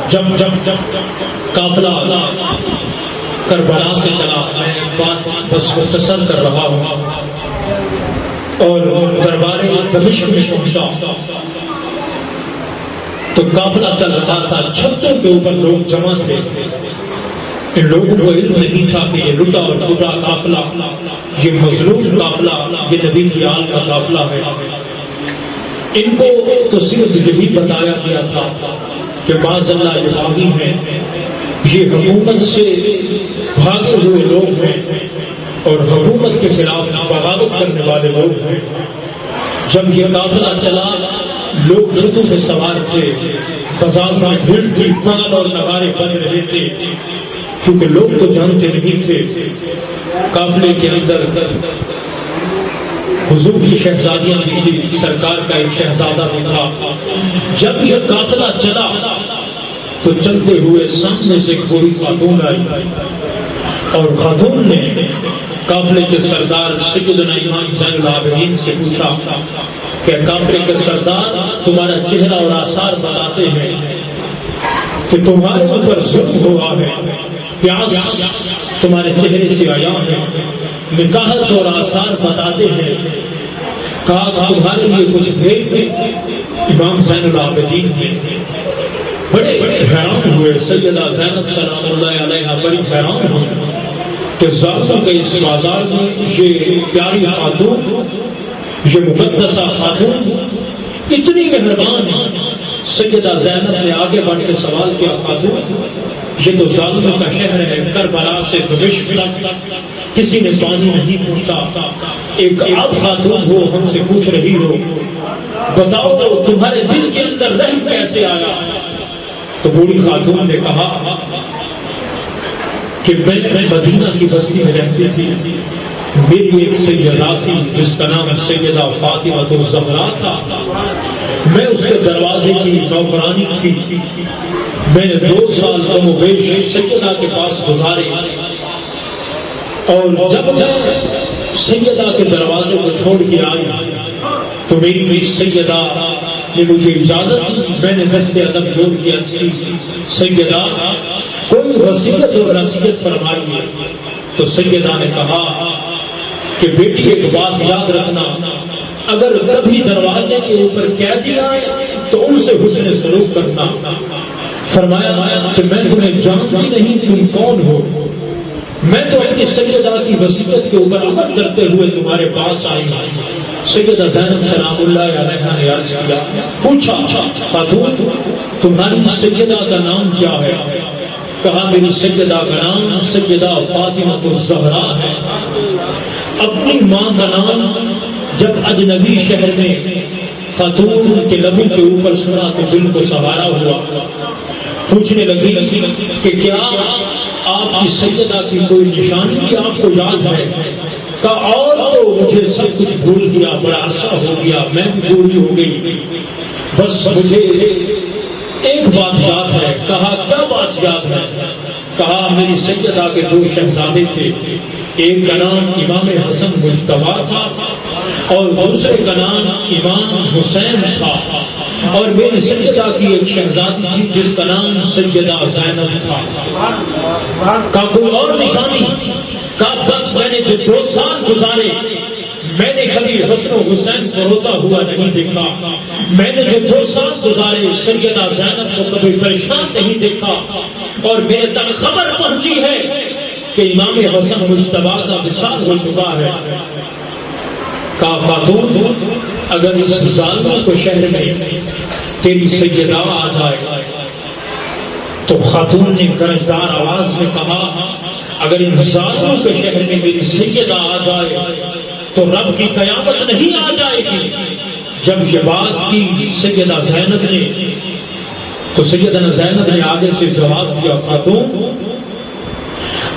جب قافلہ کربلا سے چلا، میں بات بس مختصر کر رہا ہوں، اور دربار دمشق میں پہنچا تو قافلہ چل رہا تھا، چھتوں کے اوپر لوگ جمع تھے۔ ان لوگوں کو علم نہیں تھا کہ یہ لٹا اور ٹوٹا قافلہ، یہ مظلوم قافلہ، یہ نبی کی آل کا قافلہ ہے۔ ان کو تو صرف یہی بتایا گیا تھا کہ معاذ اللہ یہ باغی ہیں، یہ حکومت سے بھاگے ہوئے لوگ ہیں اور حکومت کے خلاف بغاوت کرنے والے لوگ ہیں۔ جب یہ قافلہ چلا، لوگ چھتوں پہ سوار تھے، بازار میں بھیڑ تھی، تال اور نغارے بج رہے تھے، کیونکہ لوگ تو جانتے نہیں تھے۔ قافلے کے اندر حضور کی شہزادیاں بھی تھی، سرکار کا ایک شہزادہ بھی تھا۔ جب یہ قافلہ چلا تو چلتے ہوئے سامنے سے ایک بوڑھی خاتون آئی، اور خاتون نے قافلے کے سردار سیدنا امام زین العابدین سے پوچھا کہ قافلے کے سردار، تمہارا چہرہ اور آثار بتاتے ہیں کہ تمہارے اوپر ظلم ہوا ہے، پیاس تمہارے چہرے سے آیا ہے، نکاحت اور آثار بتاتے ہیں، کہا تمہارے لیے کچھ بھیج دے؟ امام زین العابدین بڑے حیران ہوئے، سیدہ زینب سلام اللہ علیہا بڑی حیران ہوئی کہ ظالموں کے اس بازار میں یہ پیاری خاتون، یہ مقدسہ خاتون اتنی مہربان۔ سیدہ زینب نے آگے بڑھ کے سوال کیا، خاتون یہ تو ظالموں کا شہر ہے، کربلا سے دمشق تک کسی نے پانی نہیں پوچھا، ایک آپ خاتون ہو ہم سے پوچھ رہی ہو، بتاؤ تو تمہارے دل کے اندر رحم کیسے آیا؟ تو بوڑھی خاتون نے کہا کہ میں مدینہ کی بستی میں رہتی تھی، میری ایک سیدہ تھی جس کا نام سیدہ فاطمہ الزہرا تھا، میں اس کے دروازے کی نوکرانی تھی، میں نے 2 سال کم و بیش سیدہ کے پاس گزارے، اور جب میں سیدہ کے دروازے کو چھوڑ کے آئی تو میری سیدہ نے مجھے اجازت دی، میں نے دست ادب جوڑ کے عرض کی، سیدہ کوئی وصیت اور نصیحت فرمائیے۔ تو سیدہ نے کہا کہ بیٹی ایک بات یاد رکھنا، اگر کبھی دروازے کے اوپر قیدی آئے تو ان سے حسن سلوک کرنا۔ فرمایا کہ میں تمہیں جانتی نہیں، تم کون ہو؟ میں تو اپنی سیدہ کی وصیت کے اوپر عمل کرتے ہوئے تمہارے پاس آئی ہوں۔ سیدہ زینب سلام اللہ علیہا نے عرض کیا، پوچھا خاتون تمہاری سیدہ کا نام کیا ہے؟ کہا میری سیدہ کا نام سیدہ فاطمہ الزہرا ہے۔ اپنی ماں کا نام جب اجنبی شہر میں خاتون کے لبوں کے اوپر سنا تو دل کو سوارا ہوا، پوچھنے لگی کہ کیا آپ کی سیدہ کی کوئی نشانی بھی آپ کو یاد ہے؟ کہا اور تو مجھے سب کچھ بھول گیا، بڑا عرصہ ہو گیا، میں بھی بوڑھی ہو گئی، بس مجھے ایک بات یاد ہے۔ کہا کیا بات یاد ہے؟ کہا میری سیدہ کے 2 شہزادے تھے، ایک کا نام امام حسن مجتبی تھا اور دوسرے کا نام امام حسین تھا، اور میری سیدہ کی ایک شہزادی تھی جس کا نام سیدہ زینب تھا۔ کہا کوئی اور نشانی؟ کہا بس میں نے جو 2 سال گزارے میں نے کبھی حسن و حسین کو روتا ہوا نہیں دیکھا، میں نے جو 2 سال گزارے سیدہ زینب کو کبھی پریشان نہیں دیکھا، اور میرے تک خبر پہنچی ہے کہ امام حسن مجتبی کا وصال ہو چکا ہے۔ کہا خاتون اگر اس ظالم کو شہر میں تیری سیدہ آ جائے، تو خاتون نے گرجدار آواز میں کہا اگر ان ظالموں کے شہر میں میری سیدہ آ جائے تو رب کی قیامت نہیں آ جائے گی۔ جب یہ بات کی سیدہ زینب نے تو سیدہ زینب نے آگے سے جواب دیا، خاتون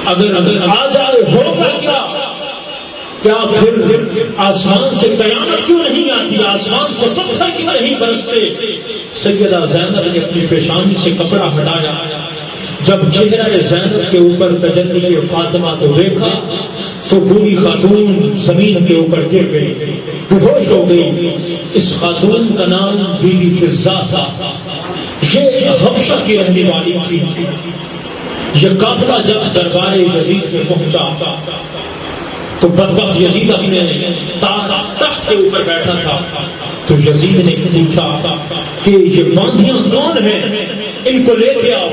اگر آ جائے ہوگا کیا پھر آسمان سے قیامت کیوں نہیں آتی، آسمان سے پتھر کیوں نہیں برستے؟ سیدہ زینب نے اپنی پیشانی سے کپڑا ہٹایا، جب چہرہ زینب کے اوپر تجلی فاطمہ کو دیکھا تو بوڑھی خاتون زمین کے اوپر گر گئی، بے ہوش ہو گئی۔ اس خاتون کا نام بی بی فضہ تھا۔ یہ حبشہ کی رہنے والی تھی. یہ قافلہ جب دربار یزید میں پہنچا تو بدبخت یزید اپنے تخت کے اوپر بیٹھا تھا. تو یزید نے پوچھا کہ یہ باندھیاں کون ہیں, ان کو لے کے آؤ.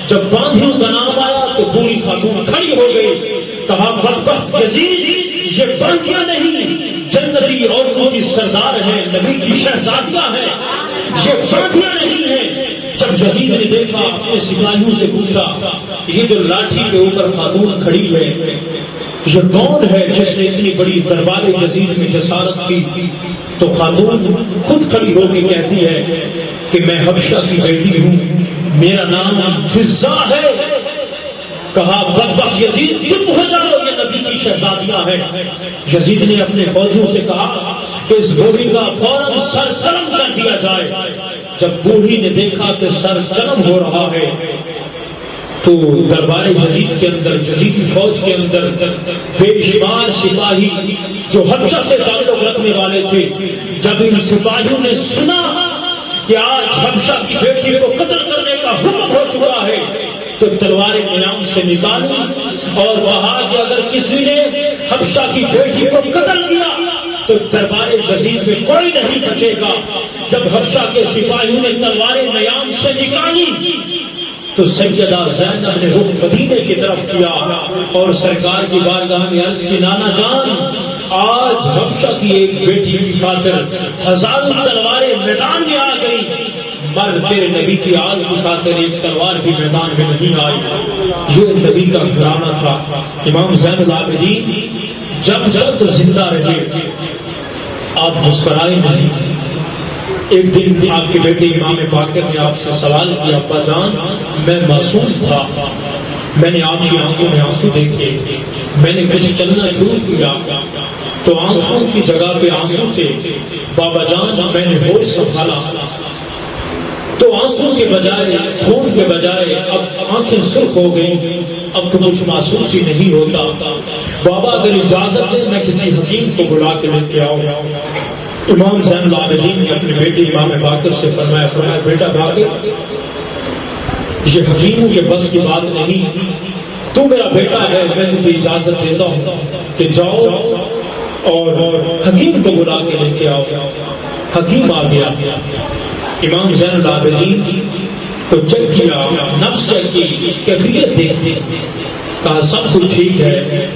جب باندھیوں کا نام آیا تو بوڑھی خاتون کھڑی ہو گئی. کہا بدبخت یزید, یہ باندھیاں نہیں, جنتی عورتوں کی سردار ہیں, نبی کی شہزادیاں ہیں, یہ باندھیاں نہیں ہیں. جب یزید نے دیکھا اپنے سپاہیوں سے پوچھا یہ جو لاٹھی کے اوپر خاتون کھڑی ہے یہ کون ہے جس نے اتنی بڑی دربار یزید میں جسارت کی؟ تو خاتون خود کھڑی ہو کے کہتی ہے کہ میں حبشہ کی بیٹی ہوں, میرا نام فضہ ہے. کہا بدبخت یزید چپ ہو جاؤ, یہ نبی کی شہزادیاں ہیں. یزید نے اپنے فوجیوں سے کہا کہ اس بوڑھی کا فوراً سر قلم کر دیا جائے. جب بوڑھی نے دیکھا کہ سر قلم ہو رہا ہے تو دربار یزید کے اندر, یزید کی فوج کے اندر بے شمار سپاہی جو حبشہ سے تعلق رکھنے والے تھے, جب ان سپاہیوں نے سنا کہ آج حبشہ کی بیٹی کو قتل کرنے کا حکم ہو چکا ہے تو تلواریں نیام سے نکالی اور کہا کہ اگر کسی نے حبشہ کی بیٹی کو قتل کیا تو دربار یزید میں کوئی نہیں بچے گا. جب حبشہ کے سپاہیوں نے تلواریں نیام سے نکالی تو سیدہ زینب نے رخ مدینے کی طرف کیا اور سرکار کی بارگاہ میں عرض کی نانا جان, آج حبشہ کی ایک بیٹی کی خاطر ہزاروں تلواریں میدان میں آ گئی, مر تیرے نبی کی آل کی خاطر ایک تلوار بھی میدان میں نہیں آئی. یہ نبی کا گھرانہ تھا. امام زین العابدین جب تک زندہ رہے آپ مسکرائے نہیں. ایک دن آپ کے بیٹے امام باقر نے آپ سے سوال کیا, ابا جان میں معصوم تھا, میں نے آپ کی آنکھوں میں آنسو دیکھے, میں نے کچھ چلنا شروع کیا تو آنکھوں کی جگہ پہ آنسو تھے. بابا جان میں نے ہوش سنبھالا تو آنسو کے بجائے, خون کے بجائے اب آنکھیں سرخ ہو گئی, اب تو کچھ محسوس ہی نہیں ہوتا. بابا اگر اجازت دے میں کسی حکیم کو بلا کے لے کے آؤں. امام زین العابدین نے اپنے بیٹے امام باقر سے فرمایا بیٹا باقر یہ حکیموں کے بس کی بات نہیں, تو میرا بیٹا ہے, میں تجھے اجازت دیتا ہوں کہ جاؤ اور حکیم کو بلا کے لے کے آؤ. حکیم آ گیا. امام زین العابدین کو چیک کیا, نفس چیک کی, کیفیت دیکھی, کہا سب کچھ ٹھیک ہے.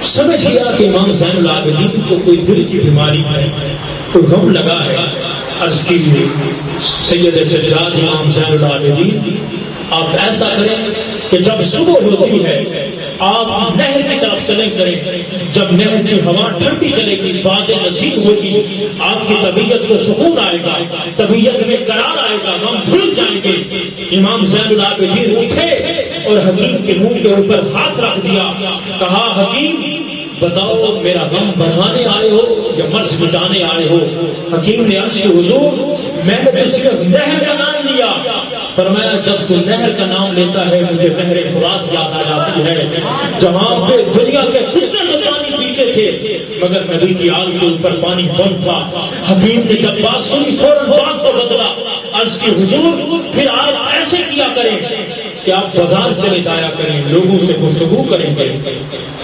سمجھ گیا کہ امام زین العابدین کو کوئی دل کی بیماری ہے, کوئی غم لگا ہے. عرض کیجیے سید سجاد امام زین العابدین آپ ایسا کریں کہ جب صبح ہوتی ہے آپ نہر کی طرف چلے کریں, جب نہر کی ہوا ٹھنڈی چلے گی, بادیں نصیب ہوگی, آپ کی طبیعت کو سکون آئے گا, طبیعت میں قرار آئے گا, ہم بھول جائیں گے. امام زین العابدین اٹھے اور حکیم کے منہ کے اوپر ہاتھ رکھ دیا. کہا حکیم بتاؤ میرا غم بڑھانے آئے ہو یا مرض مٹانے آئے ہو؟ حکیم نے عرض کی حضور میں نے تو صرف نہر کا نام لیا. فرمایا جب تو نہر کا نام لیتا ہے مجھے نہر فرات یاد آ جاتی ہے, جہاں پہ دنیا کے کتنے تو پانی پیتے تھے مگر نبی کی آل کے اوپر پانی بند تھا. حکیم نے جب بات سنی فوراً بات کو بدلا. عرض کی حضور پھر آپ ایسے کیا کریں کہ آپ بازار چلے جایا کریں, لوگوں سے گفتگو کریں گے,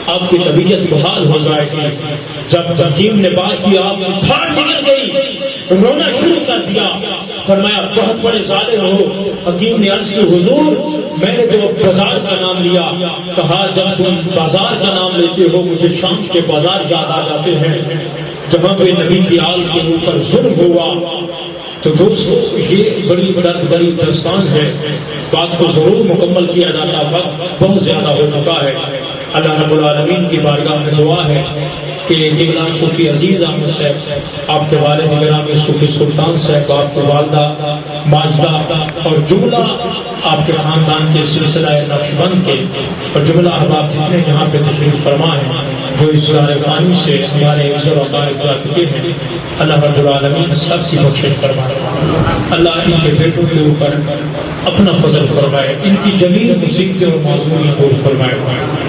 آپ کی طبیعت بحال ہو جائے گی. جب حکیم نے بات کی آپ کی تھاٹ نکل گئی, رونا شروع کر دیا. فرمایا بہت بڑے ظالم ہو. حکیم نے عرض کی حضور میں نے جو بازار کا نام لیا, کہا جب تم بازار کا نام لیتے ہو مجھے شام کے بازار یاد آ جاتے ہیں جہاں پہ نبی کی آل کے اوپر ظلم ہوا. تو دوستو یہ بڑی بڑی داستان ہے, بات کو ضرور مکمل کیا جاتا, وقت بہت زیادہ ہو چکا ہے. اللہ رب العالمین کی بارگاہ میں دعا ہے کہ قبلہ صوفی عزیز احمد صاحب, آپ کے والد گرامی صوفی سلطان صاحب, آپ کی والدہ ماجدہ اور جملہ آپ کے خاندان کے سلسلہ نقشبند کے اور جملہ احباب جتنے یہاں پہ تشریف فرما ہیں جو اس فانی سے ہمارے عزت و خارج جا چکے ہیں, اللہ رب العالمین سب کی بخشش فرمائے. اللہ ان کے بیٹوں کے اوپر اپنا فضل فرمائے, ان کی جمیل مصیبتیں اور معذوریاں دور فرمائے.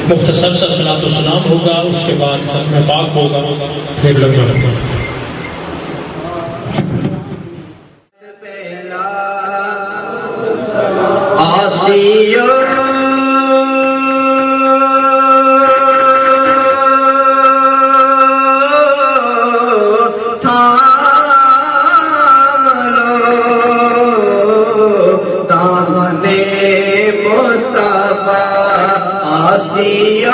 مختصر سا صلاۃ و سلام ہوگا, اس کے بعد ختم پاک ہوگا, پھر لگے آسیو آسیو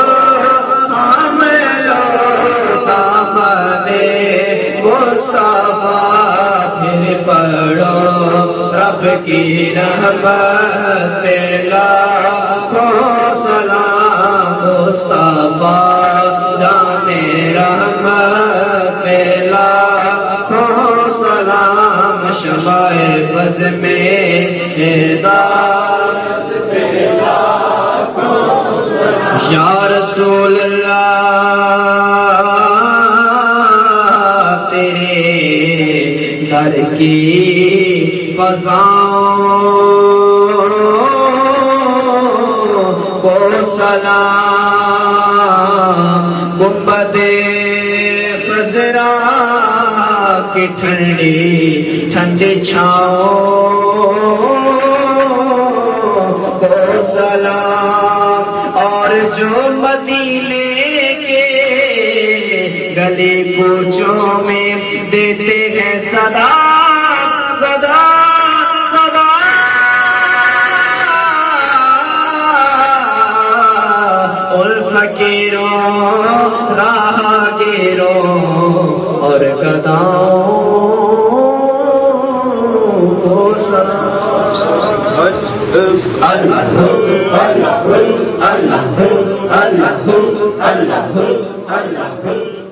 ہم لو دامنے مصطفیٰ پھر پڑھو رب کی رحمت لاکھوں سلام مصطفیٰ جانے رحمت لاکھوں سلام شمع بز میں ہدایت پہ یا رسول اللہ تیرے در کی فضاؤں کو سلام گنبد خضرا کی ٹھنڈی ٹھنڈی چھاؤں کو سلام اور جو مدینے کے گلی کوچوں میں دیتے ہیں صدا صدا صدا الفقیروں راہگیروں اور گداؤں کو سلام اللہ اللہ اللہ اللہ اللہ اللہ اللہ